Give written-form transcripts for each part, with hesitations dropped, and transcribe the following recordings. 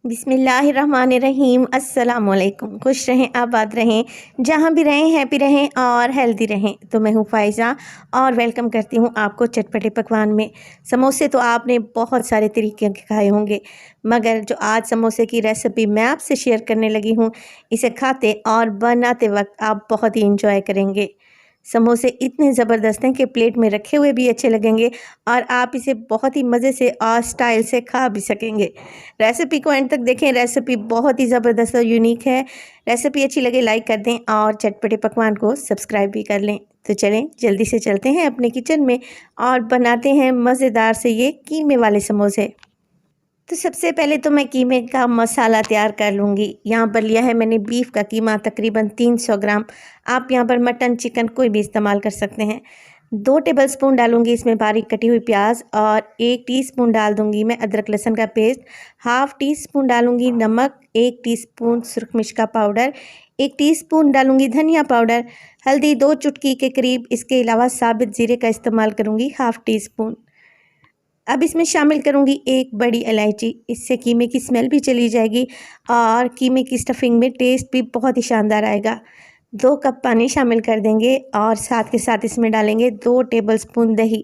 बिस्मिल्लाहिर्रहमानिर्रहीम। अस्सलाम वालेकुम। खुश रहें, आबाद रहें, जहाँ भी रहें हैप्पी रहें और हेल्दी रहें। तो मैं हूँ फ़ाइज़ा और वेलकम करती हूँ आपको चटपटे पकवान में। समोसे तो आपने बहुत सारे तरीके के खाए होंगे, मगर जो आज समोसे की रेसिपी मैं आपसे शेयर करने लगी हूँ, इसे खाते और बनाते वक्त आप बहुत ही इंजॉय करेंगे। समोसे इतने ज़बरदस्त हैं कि प्लेट में रखे हुए भी अच्छे लगेंगे और आप इसे बहुत ही मज़े से और स्टाइल से खा भी सकेंगे। रेसिपी को एंड तक देखें, रेसिपी बहुत ही ज़बरदस्त और यूनिक है। रेसिपी अच्छी लगे लाइक कर दें और चटपटे पकवान को सब्सक्राइब भी कर लें। तो चलें जल्दी से चलते हैं अपने किचन में और बनाते हैं मज़ेदार से ये कीमे वाले समोसे। तो सबसे पहले तो मैं कीमे का मसाला तैयार कर लूँगी। यहाँ पर लिया है मैंने बीफ का कीमा तकरीबन 300 ग्राम। आप यहाँ पर मटन चिकन कोई भी इस्तेमाल कर सकते हैं। 2 टेबलस्पून डालूँगी इसमें बारीक कटी हुई प्याज और 1 टीस्पून डाल दूँगी मैं अदरक लहसुन का पेस्ट। हाफ़ टी स्पून डालूँगी नमक, 1 टीस्पून सुरख मिर्च का पाउडर, 1 टीस्पून डालूँगी धनिया पाउडर, हल्दी 2 चुटकी के करीब। इसके अलावा साबित ज़ीरे का इस्तेमाल करूँगी हाफ़ टी स्पून। अब इसमें शामिल करूँगी 1 बड़ी इलायची। इससे कीमे की स्मेल भी चली जाएगी और कीमे की स्टफिंग में टेस्ट भी बहुत ही शानदार आएगा। 2 कप पानी शामिल कर देंगे और साथ के साथ इसमें डालेंगे 2 टेबलस्पून दही।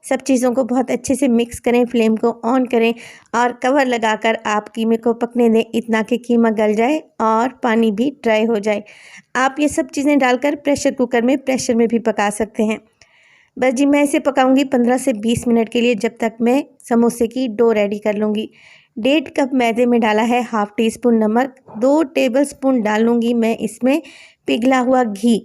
सब चीज़ों को बहुत अच्छे से मिक्स करें, फ्लेम को ऑन करें और कवर लगाकर आप कीमे को पकने दें, इतना कि कीमा गल जाए और पानी भी ड्राई हो जाए। आप ये सब चीज़ें डालकर प्रेशर में भी पका सकते हैं। बस जी मैं इसे पकाऊंगी 15 से 20 मिनट के लिए, जब तक मैं समोसे की डो रेडी कर लूँगी। 1.5 कप मैदे में डाला है हाफ़ टी स्पून नमक, 2 टेबलस्पून डालूँगी मैं इसमें पिघला हुआ घी।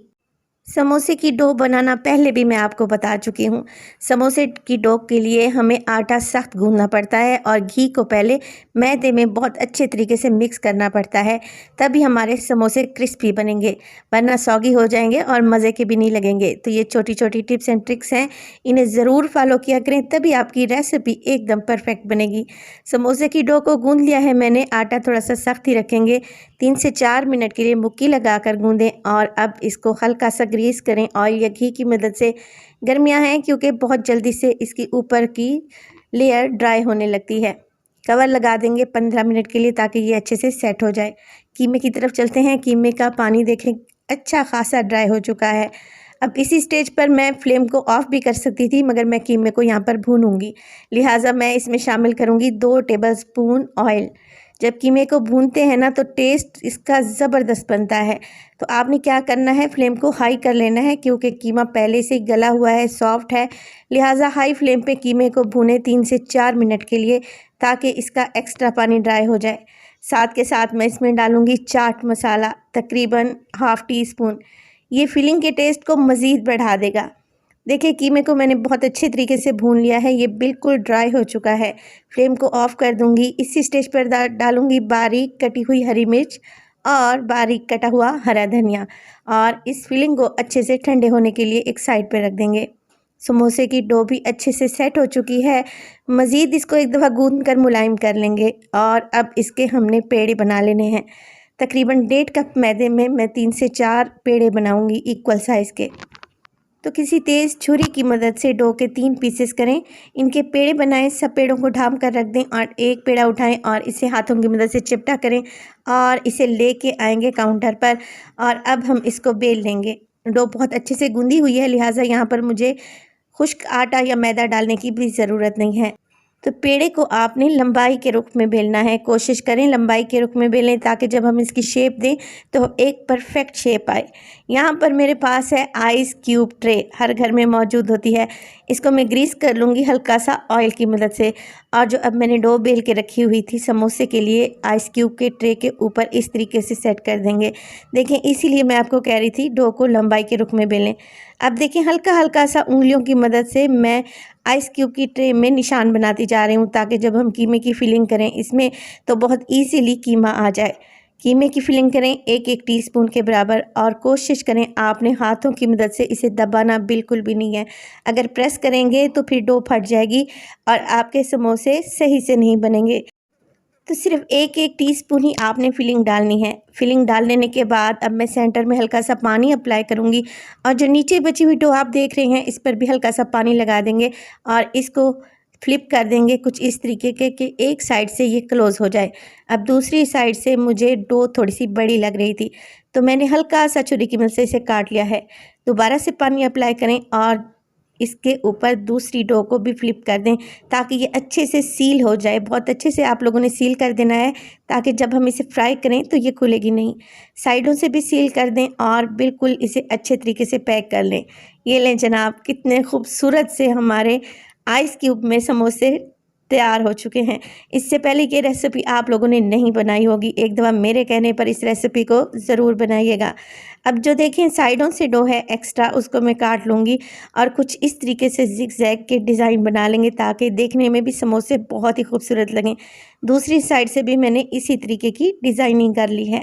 समोसे की डो बनाना पहले भी मैं आपको बता चुकी हूँ। समोसे की डो के लिए हमें आटा सख्त गूंदना पड़ता है और घी को पहले मैदे में बहुत अच्छे तरीके से मिक्स करना पड़ता है, तभी हमारे समोसे क्रिस्पी बनेंगे, वरना सौगी हो जाएंगे और मज़े के भी नहीं लगेंगे। तो ये छोटी छोटी टिप्स एंड ट्रिक्स हैं, इन्हें ज़रूर फॉलो किया करें, तभी आपकी रेसिपी एकदम परफेक्ट बनेगी। समोसे की डो को गूंद लिया है मैंने, आटा थोड़ा सा सख्त ही रखेंगे। 3 से 4 मिनट के लिए मुक्की लगाकर गूंदें और अब इसको हल्का सा ग्रीस करें ऑयल या घी की मदद से। गर्मियां हैं क्योंकि बहुत जल्दी से इसकी ऊपर की लेयर ड्राई होने लगती है। कवर लगा देंगे 15 मिनट के लिए ताकि ये अच्छे से सेट हो जाए। कीमे की तरफ चलते हैं। कीमे का पानी देखें अच्छा खासा ड्राई हो चुका है। अब इसी स्टेज पर मैं फ्लेम को ऑफ भी कर सकती थी, मगर मैं कीमे को यहाँ पर भूनूंगी, लिहाजा मैं इसमें शामिल करूँगी 2 टेबलस्पून ऑयल। जब कीमे को भूनते हैं ना तो टेस्ट इसका ज़बरदस्त बनता है। तो आपने क्या करना है, फ्लेम को हाई कर लेना है क्योंकि कीमा पहले से ही गला हुआ है, सॉफ्ट है। लिहाजा हाई फ्लेम पे कीमे को भूने 3 से 4 मिनट के लिए, ताकि इसका एक्स्ट्रा पानी ड्राई हो जाए। साथ के साथ मैं इसमें डालूँगी चाट मसाला तकरीबन हाफ़ टी स्पून। ये फिलिंग के टेस्ट को मज़ीद बढ़ा देगा। देखिए कीमे को मैंने बहुत अच्छे तरीके से भून लिया है, ये बिल्कुल ड्राई हो चुका है। फ्लेम को ऑफ कर दूंगी। इसी स्टेज पर डालूंगी बारीक कटी हुई हरी मिर्च और बारीक कटा हुआ हरा धनिया और इस फिलिंग को अच्छे से ठंडे होने के लिए एक साइड पर रख देंगे। समोसे की डो भी अच्छे से सेट हो चुकी है। मज़ीद इसको एक दफ़ा गूंद कर मुलायम कर लेंगे और अब इसके हमने पेड़े बना लेने हैं। तकरीबन 1.5 कप मैदे में मैं 3 से 4 पेड़े बनाऊंगी इक्वल साइज़ के। तो किसी तेज़ छुरी की मदद से डो के 3 पीसेस करें, इनके पेड़े बनाएं, सब पेड़ों को ढाम कर रख दें और एक पेड़ा उठाएं और इसे हाथों की मदद से चिपटा करें और इसे लेके आएंगे काउंटर पर और अब हम इसको बेल लेंगे। डो बहुत अच्छे से गूंदी हुई है, लिहाजा यहाँ पर मुझे खुश्क आटा या मैदा डालने की भी ज़रूरत नहीं है। तो पेड़े को आपने लंबाई के रुख में बेलना है। कोशिश करें लंबाई के रुख में बेलें ताकि जब हम इसकी शेप दें तो एक परफेक्ट शेप आए। यहाँ पर मेरे पास है आइस क्यूब ट्रे, हर घर में मौजूद होती है। इसको मैं ग्रीस कर लूँगी हल्का सा ऑयल की मदद से और जो अब मैंने डो बेल के रखी हुई थी समोसे के लिए, आइस क्यूब के ट्रे के ऊपर इस तरीके से सेट कर देंगे। देखें इसीलिए मैं आपको कह रही थी डो को लंबाई के रुख में बेलें। अब देखें हल्का हल्का सा उंगलियों की मदद से मैं आइस क्यूब की ट्रे में निशान बनाती जा रही हूँ ताकि जब हम कीमे की फिलिंग करें इसमें तो बहुत इजीली कीमा आ जाए। कीमे की फिलिंग करें 1-1 टीस्पून के बराबर और कोशिश करें आपने हाथों की मदद से इसे दबाना बिल्कुल भी नहीं है। अगर प्रेस करेंगे तो फिर डो फट जाएगी और आपके समोसे सही से नहीं बनेंगे। तो सिर्फ 1-1 टीस्पून ही आपने फिलिंग डालनी है। फिलिंग डाल लेने के बाद अब मैं सेंटर में हल्का सा पानी अप्लाई करूँगी और जो नीचे बची हुई डो आप देख रहे हैं इस पर भी हल्का सा पानी लगा देंगे और इसको फ्लिप कर देंगे कुछ इस तरीके के कि एक साइड से ये क्लोज़ हो जाए। अब दूसरी साइड से मुझे डो थोड़ी सी बड़ी लग रही थी, तो मैंने हल्का सा छुरी की मदद से इसे काट लिया है। दोबारा से पानी अप्लाई करें और इसके ऊपर दूसरी डो को भी फ्लिप कर दें ताकि ये अच्छे से सील हो जाए। बहुत अच्छे से आप लोगों ने सील कर देना है ताकि जब हम इसे फ्राई करें तो ये खुलेगी नहीं। साइडों से भी सील कर दें और बिल्कुल इसे अच्छे तरीके से पैक कर लें। ये लें जनाब, कितने खूबसूरत से हमारे आइस क्यूब में समोसे तैयार हो चुके हैं। इससे पहले ये रेसिपी आप लोगों ने नहीं बनाई होगी, एक दफ़ा मेरे कहने पर इस रेसिपी को ज़रूर बनाइएगा। अब जो देखें साइडों से डो है एक्स्ट्रा, उसको मैं काट लूँगी और कुछ इस तरीके से ज़िग-ज़ैग के डिज़ाइन बना लेंगे ताकि देखने में भी समोसे बहुत ही खूबसूरत लगें। दूसरी साइड से भी मैंने इसी तरीके की डिज़ाइनिंग कर ली है।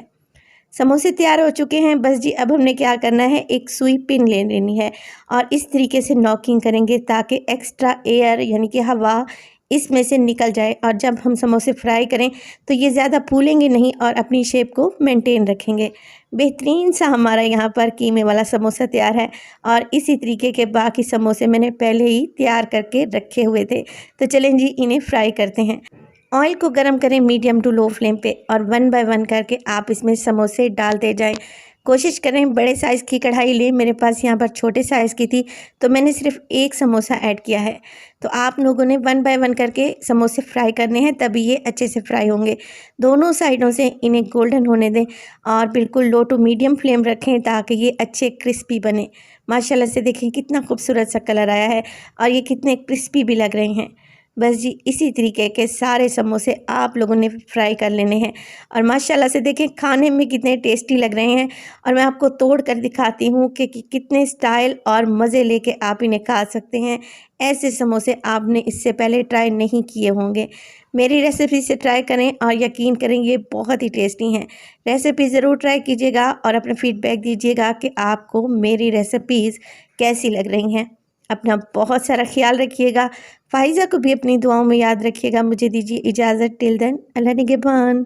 समोसे तैयार हो चुके हैं। बस जी अब हमने क्या करना है, एक सुई पिन ले लेनी है और इस तरीके से नॉकिंग करेंगे ताकि एक्स्ट्रा एयर यानी कि हवा इसमें से निकल जाए और जब हम समोसे फ्राई करें तो ये ज़्यादा फूलेंगे नहीं और अपनी शेप को मेंटेन रखेंगे। बेहतरीन सा हमारा यहाँ पर कीमे वाला समोसा तैयार है और इसी तरीके के बाकी समोसे मैंने पहले ही तैयार करके रखे हुए थे। तो चलें जी इन्हें फ्राई करते हैं। ऑयल को गरम करें मीडियम टू लो फ्लेम पे और वन बाय वन करके आप इसमें समोसे डालते जाएं। कोशिश करें बड़े साइज़ की कढ़ाई लें। मेरे पास यहाँ पर छोटे साइज़ की थी तो मैंने सिर्फ एक समोसा ऐड किया है। तो आप लोगों ने वन बाय वन करके समोसे फ्राई करने हैं, तभी ये अच्छे से फ्राई होंगे। दोनों साइडों से इन्हें गोल्डन होने दें और बिल्कुल लो टू मीडियम फ्लेम रखें ताकि ये अच्छे क्रिस्पी बने। माशाल्लाह से देखें कितना खूबसूरत सा कलर आया है और ये कितने क्रिस्पी भी लग रहे हैं। बस जी इसी तरीके के सारे समोसे आप लोगों ने फ्राई कर लेने हैं और माशाल्लाह से देखें खाने में कितने टेस्टी लग रहे हैं। और मैं आपको तोड़ कर दिखाती हूँ कि कितने स्टाइल और मज़े लेके आप इन्हें खा सकते हैं। ऐसे समोसे आपने इससे पहले ट्राई नहीं किए होंगे। मेरी रेसिपी से ट्राई करें और यकीन करें ये बहुत ही टेस्टी हैं। रेसिपी ज़रूर ट्राई कीजिएगा और अपना फीडबैक दीजिएगा कि आपको मेरी रेसिपीज़ कैसी लग रही हैं। अपना बहुत सारा ख्याल रखिएगा। फ़ाइज़ा को भी अपनी दुआओं में याद रखिएगा। मुझे दीजिए इजाज़त। टिल देन अल्लाह निगहबान।